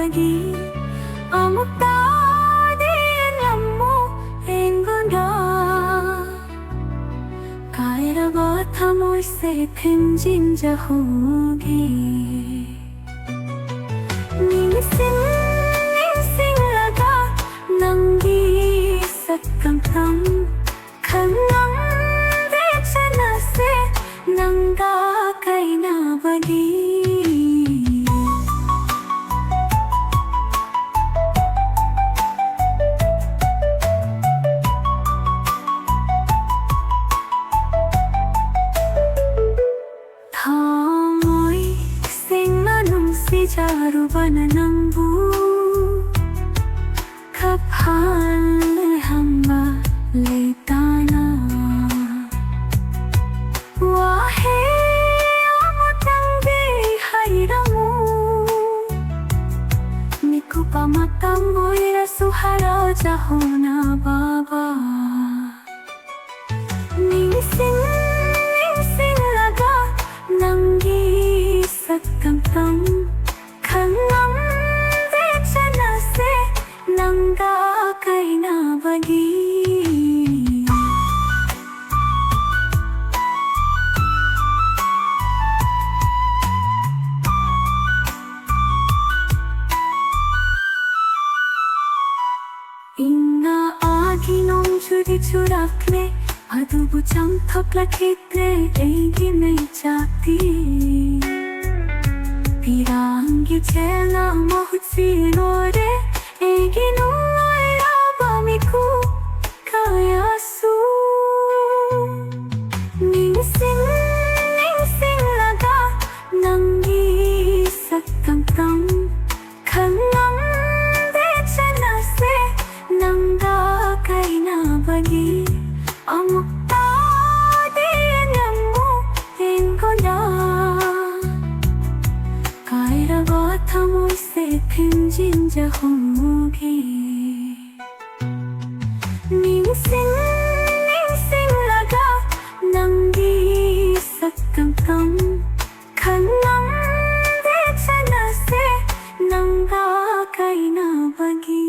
bagi amok tadi nyammo engona kaira ba thamoi se thinjin jahogi ningsing ningsing laga nangi sakkamtam khanam vechana se nanga kaina bagi jaru bananambu kaphan hamba leitana wahe amutang be hairamu miku pamatang moira suhara jahona baba ningsing ningsing laga nangi sakkamtam khanam vechana se nanga kaina bagi inna aginong churi churakle adubu chamthakla khitre eigi nei chati Pirangi chela mahutsinore eginu aira bamiku kayasu ningsing ningsing laga nangi sakkamtam khanam vechana se nanga kaina bagi amok tadi nyammo engona kaira ba thamoi se thinjin jahogi ningsing ningsing laga nangi sakkamtam khanam vechana se nanga kaina bagi